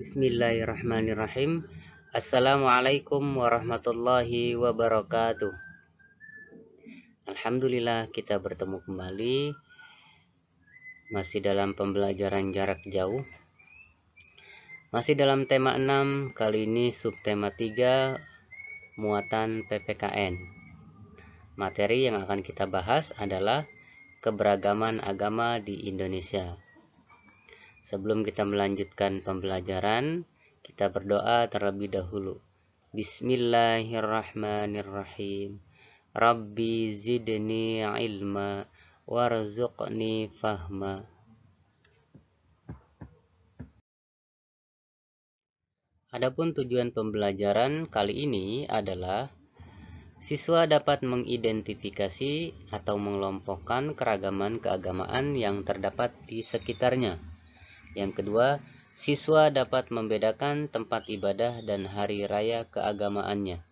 Bismillahirrahmanirrahim. Assalamualaikum warahmatullahi wabarakatuh. Alhamdulillah kita bertemu kembali masih dalam pembelajaran jarak jauh. Masih dalam tema 6, kali ini subtema 3, muatan PPKN. Materi yang akan kita bahas adalah keberagaman agama di Indonesia. Sebelum kita melanjutkan pembelajaran, kita berdoa terlebih dahulu. Bismillahirrahmanirrahim. Rabbi zidni ilma warzuqni fahma. Adapun tujuan pembelajaran kali ini adalah siswa dapat mengidentifikasi atau mengelompokkan keragaman keagamaan yang terdapat di sekitarnya. Yang kedua, siswa dapat membedakan tempat ibadah dan hari raya keagamaannya.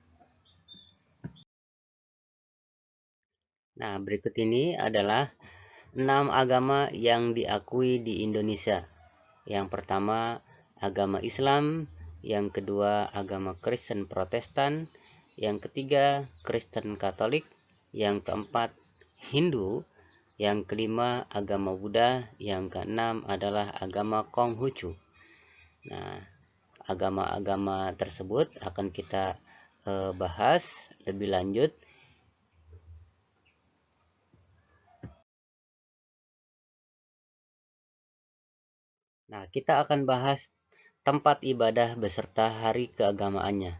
Nah, berikut ini adalah 6 agama yang diakui di Indonesia. Yang pertama, agama Islam. Yang kedua, agama Kristen Protestan. Yang ketiga, Kristen Katolik. Yang keempat, Hindu. Yang kelima, agama Buddha. Yang keenam adalah agama Konghucu. Nah, agama-agama tersebut akan kita bahas lebih lanjut. Nah, kita akan bahas tempat ibadah beserta hari keagamaannya.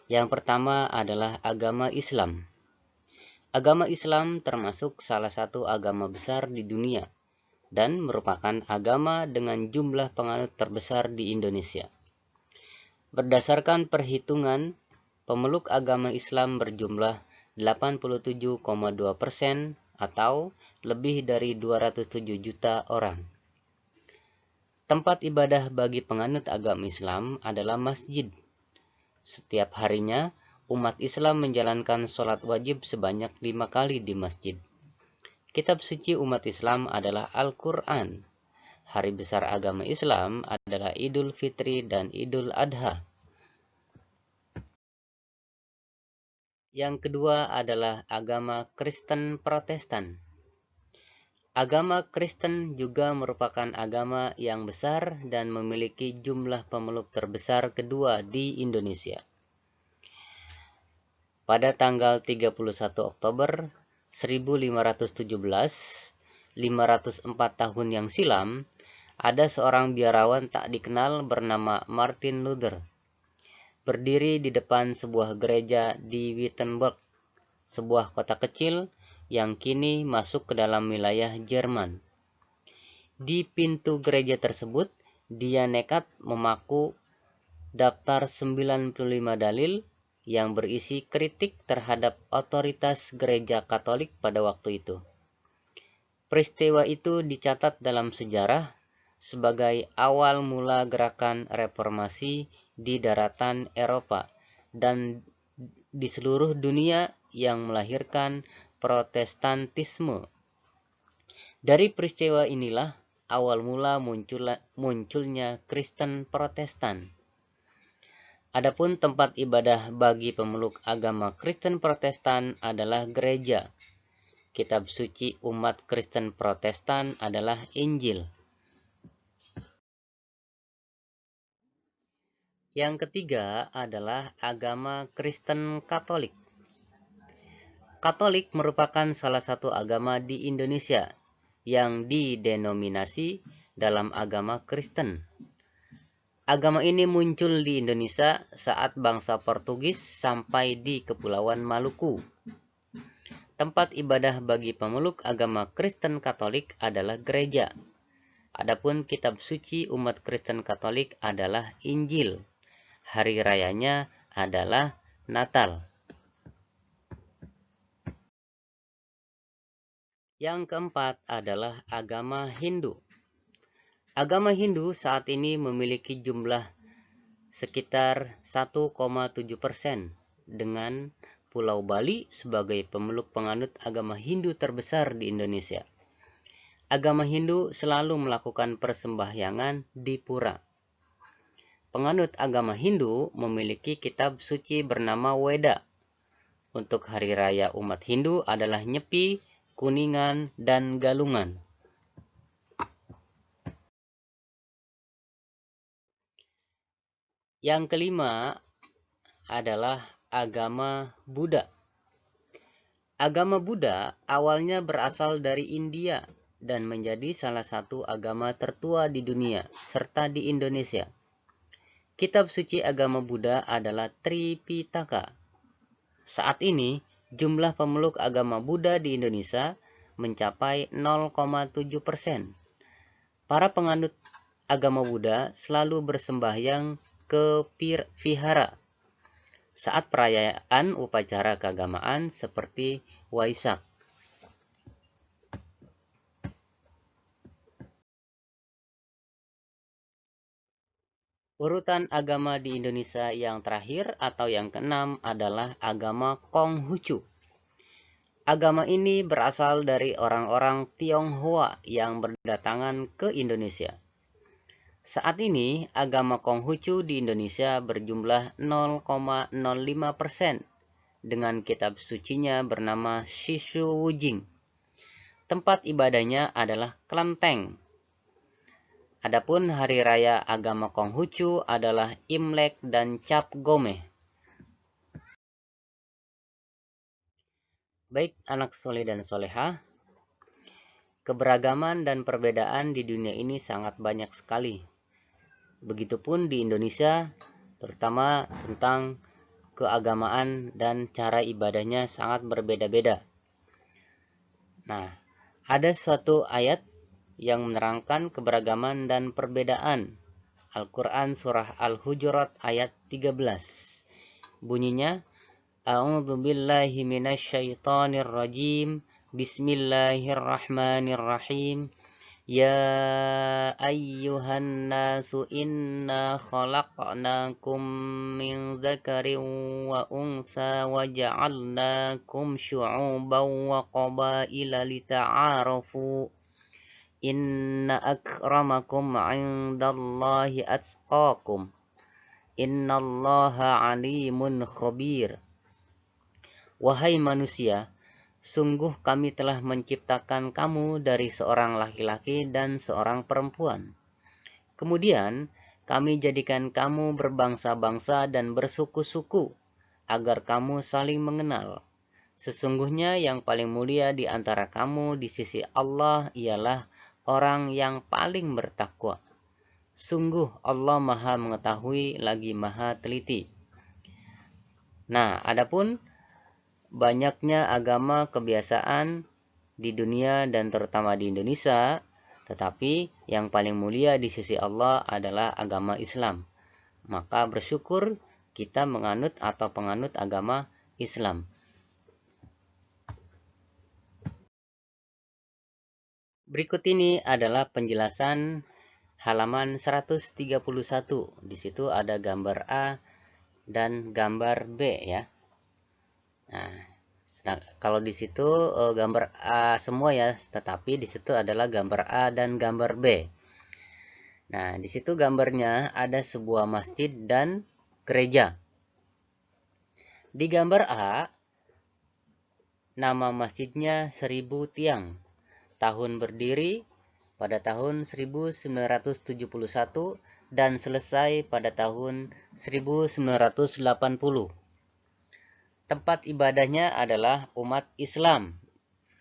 Yang pertama adalah agama Islam. Agama Islam termasuk salah satu agama besar di dunia dan merupakan agama dengan jumlah penganut terbesar di Indonesia. Berdasarkan perhitungan, pemeluk agama Islam berjumlah 87,2% atau lebih dari 207 juta orang. Tempat ibadah bagi penganut agama Islam adalah masjid. Setiap harinya, umat Islam menjalankan sholat wajib sebanyak 5 kali di masjid. Kitab suci umat Islam adalah Al-Quran. Hari besar agama Islam adalah Idul Fitri dan Idul Adha. Yang kedua adalah agama Kristen Protestan. Agama Kristen juga merupakan agama yang besar dan memiliki jumlah pemeluk terbesar kedua di Indonesia. Pada tanggal 31 Oktober 1517, 504 tahun yang silam, ada seorang biarawan tak dikenal bernama Martin Luther berdiri di depan sebuah gereja di Wittenberg, sebuah kota kecil yang kini masuk ke dalam wilayah Jerman. Di pintu gereja tersebut, dia nekat memaku daftar 95 dalil yang berisi kritik terhadap otoritas gereja Katolik pada waktu itu. Peristiwa itu dicatat dalam sejarah sebagai awal mula gerakan reformasi di daratan Eropa dan di seluruh dunia yang melahirkan Protestantisme. Dari peristiwa inilah awal mula munculnya Kristen Protestan. Adapun tempat ibadah bagi pemeluk agama Kristen Protestan adalah gereja. Kitab suci umat Kristen Protestan adalah Injil. Yang ketiga adalah agama Kristen Katolik. Katolik merupakan salah satu agama di Indonesia yang didenominasi dalam agama Kristen. Agama ini muncul di Indonesia saat bangsa Portugis sampai di Kepulauan Maluku. Tempat ibadah bagi pemeluk agama Kristen Katolik adalah gereja. Adapun kitab suci umat Kristen Katolik adalah Injil. Hari rayanya adalah Natal. Yang keempat adalah agama Hindu. Agama Hindu saat ini memiliki jumlah sekitar 1,7% dengan Pulau Bali sebagai pemeluk penganut agama Hindu terbesar di Indonesia. Agama Hindu selalu melakukan persembahyangan di pura. Penganut agama Hindu memiliki kitab suci bernama Weda. Untuk hari raya umat Hindu adalah Nyepi, Kuningan, dan Galungan. Yang kelima adalah agama Buddha. Agama Buddha awalnya berasal dari India dan menjadi salah satu agama tertua di dunia, serta di Indonesia. Kitab suci agama Buddha adalah Tripitaka. Saat ini, jumlah pemeluk agama Buddha di Indonesia mencapai 0,7%. Para penganut agama Buddha selalu bersembahyang ke vihara saat perayaan upacara keagamaan seperti Waisak. Urutan agama di Indonesia yang terakhir atau yang keenam adalah agama Konghucu. Agama ini berasal dari orang-orang Tionghoa yang berdatangan ke Indonesia. Saat ini, agama Konghucu di Indonesia berjumlah 0,05% dengan kitab sucinya bernama Shishu Wujing. Tempat ibadahnya adalah kelenteng. Adapun hari raya agama Konghucu adalah Imlek dan Cap Gomeh. Baik anak soleh dan soleha, keberagaman dan perbedaan di dunia ini sangat banyak sekali. Begitupun di Indonesia, terutama tentang keagamaan dan cara ibadahnya sangat berbeda-beda. Nah, ada suatu ayat yang menerangkan keberagaman dan perbedaan. Al-Quran Surah Al-Hujurat ayat 13. Bunyinya, A'udzu billahi minasyaitonir rajim. Bismillahirrahmanirrahim. Ya ayyuhan nasu inna khalaqnakum min dzakarin wa untha wa ja'alnakum syu'uban wa qabaila lita'arafu. Inna akramakum 'indallahi atqakum. Innallaha 'alimun khabir. Wahai manusia, sungguh kami telah menciptakan kamu dari seorang laki-laki dan seorang perempuan. Kemudian kami jadikan kamu berbangsa-bangsa dan bersuku-suku, agar kamu saling mengenal. Sesungguhnya yang paling mulia di antara kamu di sisi Allah ialah orang yang paling bertakwa. Sungguh Allah Maha mengetahui lagi Maha teliti. Nah, adapun banyaknya agama kebiasaan di dunia dan terutama di Indonesia, tetapi yang paling mulia di sisi Allah adalah agama Islam. Maka bersyukur kita menganut atau penganut agama Islam. Berikut ini adalah penjelasan halaman 131. Di situ ada gambar A dan gambar B ya. Nah, kalau di situ gambar A semua ya, tetapi di situ adalah gambar A dan gambar B. Nah, di situ gambarnya ada sebuah masjid dan gereja. Di gambar A, nama masjidnya 1000 Tiang. Tahun berdiri pada tahun 1971 dan selesai pada tahun 1980. Tempat ibadahnya adalah umat Islam.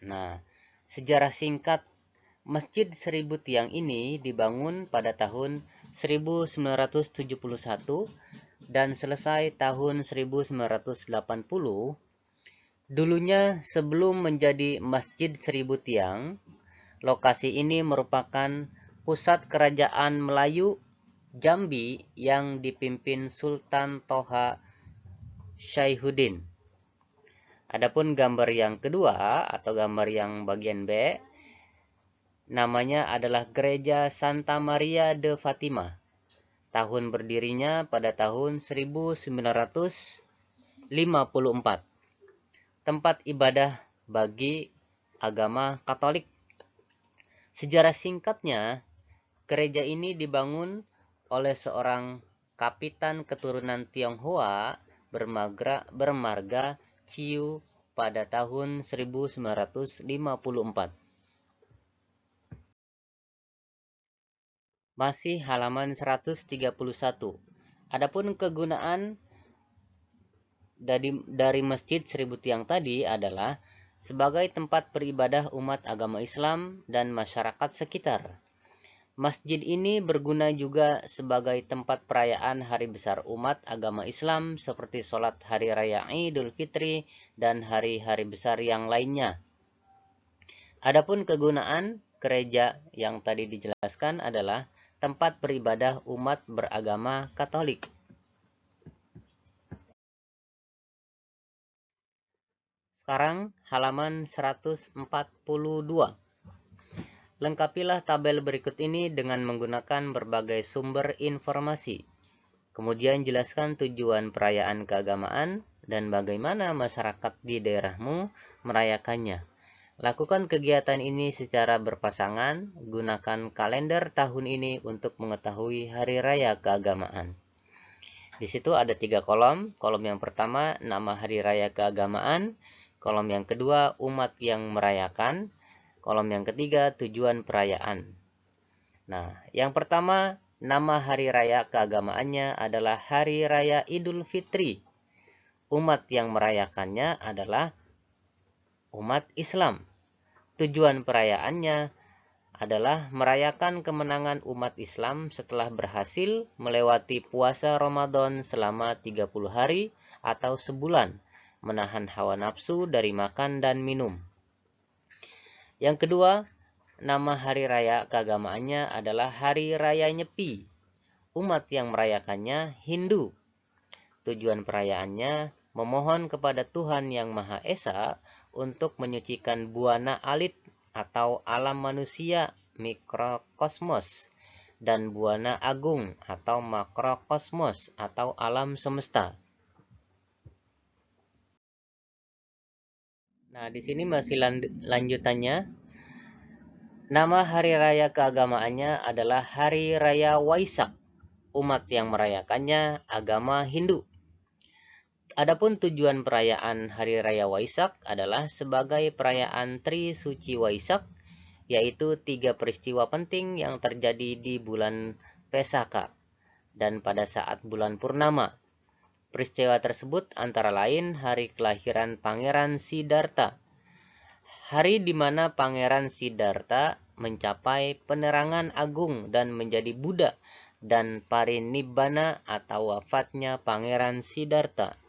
Nah, sejarah singkat Masjid 1000 Tiang ini dibangun pada tahun 1971 dan selesai tahun 1980. Dulunya sebelum menjadi Masjid 1000 Tiang, lokasi ini merupakan pusat kerajaan Melayu Jambi yang dipimpin Sultan Toha Syaihuddin. Adapun gambar yang kedua atau gambar yang bagian B, namanya adalah Gereja Santa Maria de Fatima. Tahun berdirinya pada tahun 1954. Tempat ibadah bagi agama Katolik. Sejarah singkatnya, gereja ini dibangun oleh seorang kapitan keturunan Tionghoa bermarga Ciu pada tahun 1954. Masih halaman 131. Adapun kegunaan dari Masjid Seribu Tiang tadi adalah sebagai tempat beribadah umat agama Islam dan masyarakat sekitar. Masjid ini berguna juga sebagai tempat perayaan hari besar umat agama Islam seperti sholat hari raya Idul Fitri dan hari-hari besar yang lainnya. Adapun kegunaan gereja yang tadi dijelaskan adalah tempat beribadah umat beragama Katolik. Sekarang halaman 142. Lengkapilah tabel berikut ini dengan menggunakan berbagai sumber informasi. Kemudian jelaskan tujuan perayaan keagamaan dan bagaimana masyarakat di daerahmu merayakannya. Lakukan kegiatan ini secara berpasangan, gunakan kalender tahun ini untuk mengetahui hari raya keagamaan. Di situ ada 3 kolom. Kolom yang pertama, nama hari raya keagamaan. Kolom yang kedua, umat yang merayakan. Kolom yang ketiga, tujuan perayaan. Nah, yang pertama, nama hari raya keagamaannya adalah Hari Raya Idul Fitri. Umat yang merayakannya adalah umat Islam. Tujuan perayaannya adalah merayakan kemenangan umat Islam setelah berhasil melewati puasa Ramadan selama 30 hari atau sebulan, menahan hawa nafsu dari makan dan minum. Yang kedua, nama hari raya keagamaannya adalah Hari Raya Nyepi. Umat yang merayakannya Hindu. Tujuan perayaannya memohon kepada Tuhan Yang Maha Esa untuk menyucikan buana alit atau alam manusia mikrokosmos dan buana agung atau makrokosmos atau alam semesta. Nah, di sini masih lanjutannya. Nama hari raya keagamaannya adalah Hari Raya Waisak. Umat yang merayakannya agama Hindu. Adapun tujuan perayaan Hari Raya Waisak adalah sebagai perayaan Tri Suci Waisak, yaitu 3 peristiwa penting yang terjadi di bulan Pesaka dan pada saat bulan Purnama. Peristiwa tersebut antara lain hari kelahiran Pangeran Siddhartha, hari di mana Pangeran Siddhartha mencapai penerangan agung dan menjadi Buddha, dan parinibbana atau wafatnya Pangeran Siddhartha.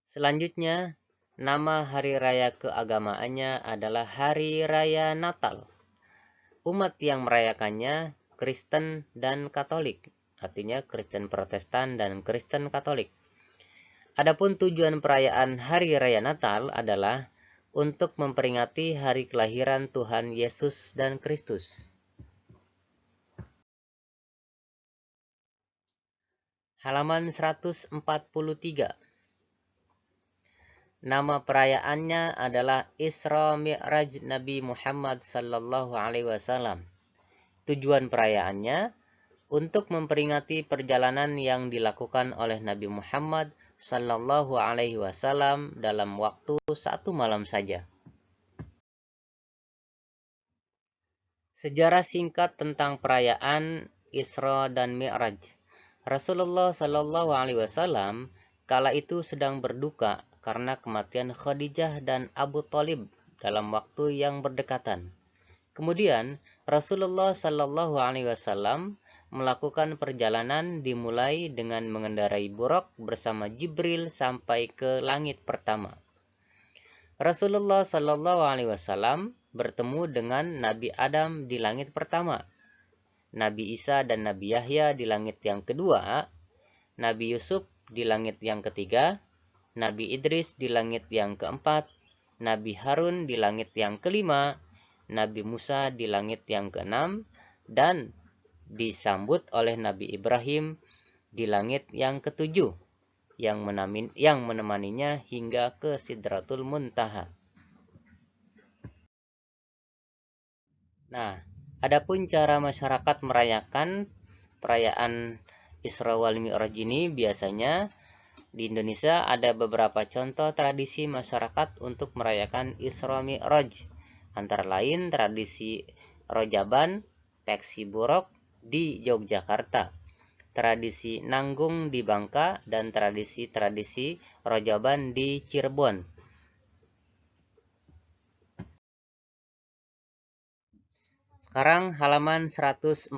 Selanjutnya, nama hari raya keagamaannya adalah Hari Raya Natal. Umat yang merayakannya Kristen dan Katolik, artinya Kristen Protestan dan Kristen Katolik. Adapun tujuan perayaan Hari Raya Natal adalah untuk memperingati hari kelahiran Tuhan Yesus dan Kristus. Halaman 143. Nama perayaannya adalah Isra Mi'raj Nabi Muhammad sallallahu alaihi wasallam. Tujuan perayaannya untuk memperingati perjalanan yang dilakukan oleh Nabi Muhammad sallallahu alaihi wasallam dalam waktu 1 malam saja. Sejarah singkat tentang perayaan Isra dan Mi'raj. Rasulullah sallallahu alaihi wasallam kala itu sedang berduka karena kematian Khadijah dan Abu Thalib dalam waktu yang berdekatan. Kemudian Rasulullah sallallahu alaihi wasallam melakukan perjalanan dimulai dengan mengendarai buraq bersama Jibril sampai ke langit pertama. Rasulullah sallallahu alaihi wasallam bertemu dengan Nabi Adam di langit pertama, Nabi Isa dan Nabi Yahya di langit yang kedua, Nabi Yusuf di langit yang ketiga, Nabi Idris di langit yang keempat, Nabi Harun di langit yang kelima, Nabi Musa di langit yang keenam, dan disambut oleh Nabi Ibrahim di langit yang ketujuh, yang menemaninya hingga ke Sidratul Muntaha. Nah, Adapun cara masyarakat merayakan perayaan Isra wal Mi'raj ini, biasanya di Indonesia ada beberapa contoh tradisi masyarakat untuk merayakan Isra Mi'raj. Antara lain tradisi Rojaban, Peksi Buruk di Yogyakarta, tradisi Nanggung di Bangka, dan tradisi Rojaban di Cirebon. Sekarang halaman 148.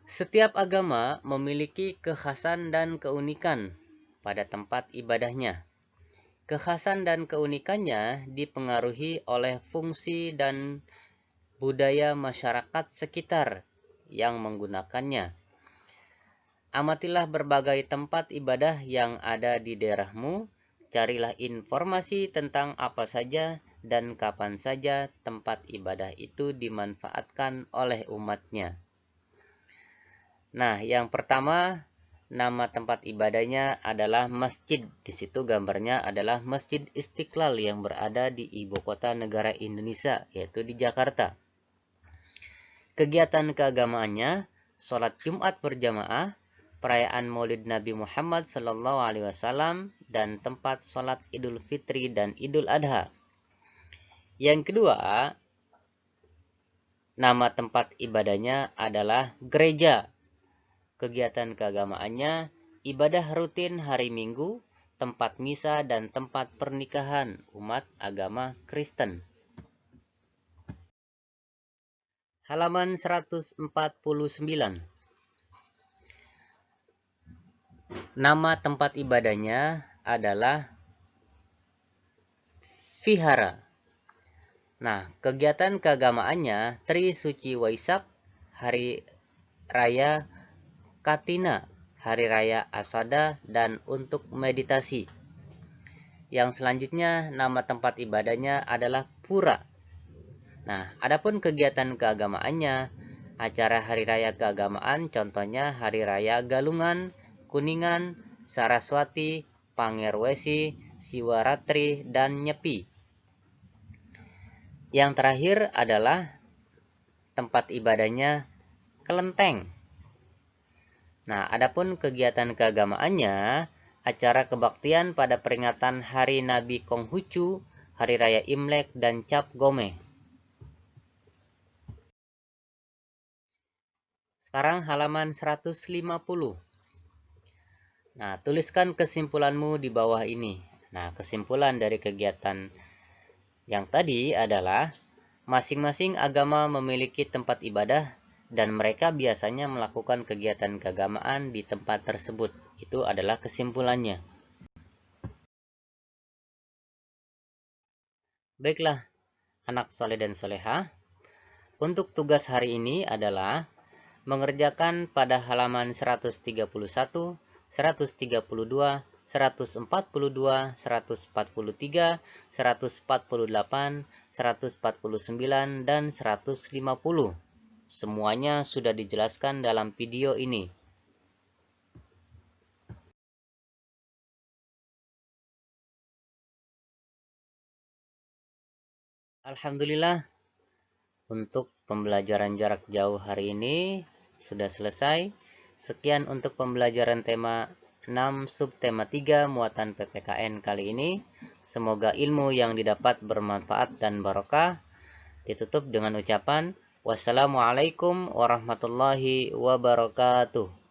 Setiap agama memiliki kekhasan dan keunikan pada tempat ibadahnya. Kekhasan dan keunikannya dipengaruhi oleh fungsi dan budaya masyarakat sekitar yang menggunakannya. Amatilah berbagai tempat ibadah yang ada di daerahmu, carilah informasi tentang apa saja dan kapan saja tempat ibadah itu dimanfaatkan oleh umatnya. Nah, yang pertama, nama tempat ibadahnya adalah masjid. Di situ gambarnya adalah Masjid Istiqlal yang berada di ibu kota negara Indonesia, yaitu di Jakarta. Kegiatan keagamaannya, sholat Jumat berjamaah, perayaan Maulid Nabi Muhammad SAW, dan tempat sholat Idul Fitri dan Idul Adha. Yang kedua, nama tempat ibadahnya adalah gereja. Kegiatan keagamaannya, ibadah rutin hari Minggu, tempat misa, dan tempat pernikahan umat agama Kristen. Halaman 149. Nama tempat ibadahnya adalah vihara. Nah, kegiatan keagamaannya Tri Suci Waisak, Hari Raya Katina, Hari Raya Asada, dan untuk meditasi. Yang selanjutnya, nama tempat ibadahnya adalah pura. Nah, adapun kegiatan keagamaannya, acara Hari Raya keagamaan contohnya Hari Raya Galungan, Kuningan, Saraswati, Pangerwesi, Siwaratri, dan Nyepi. Yang terakhir adalah tempat ibadahnya kelenteng. Nah, adapun kegiatan keagamaannya, acara kebaktian pada peringatan Hari Nabi Konghucu, Hari Raya Imlek, dan Cap Gome. Sekarang halaman 150. Nah, tuliskan kesimpulanmu di bawah ini. Nah, kesimpulan dari kegiatan yang tadi adalah masing-masing agama memiliki tempat ibadah dan mereka biasanya melakukan kegiatan keagamaan di tempat tersebut. Itu adalah kesimpulannya. Baiklah, anak soleh dan soleha, untuk tugas hari ini adalah mengerjakan pada halaman 131, 132, 142, 143, 148, 149, dan 150. Semuanya sudah dijelaskan dalam video ini. Alhamdulillah, untuk pembelajaran jarak jauh hari ini sudah selesai. Sekian untuk pembelajaran tema 6 subtema 3 muatan PPKN kali ini. Semoga ilmu yang didapat bermanfaat dan barokah. Ditutup dengan ucapan wassalamualaikum warahmatullahi wabarakatuh.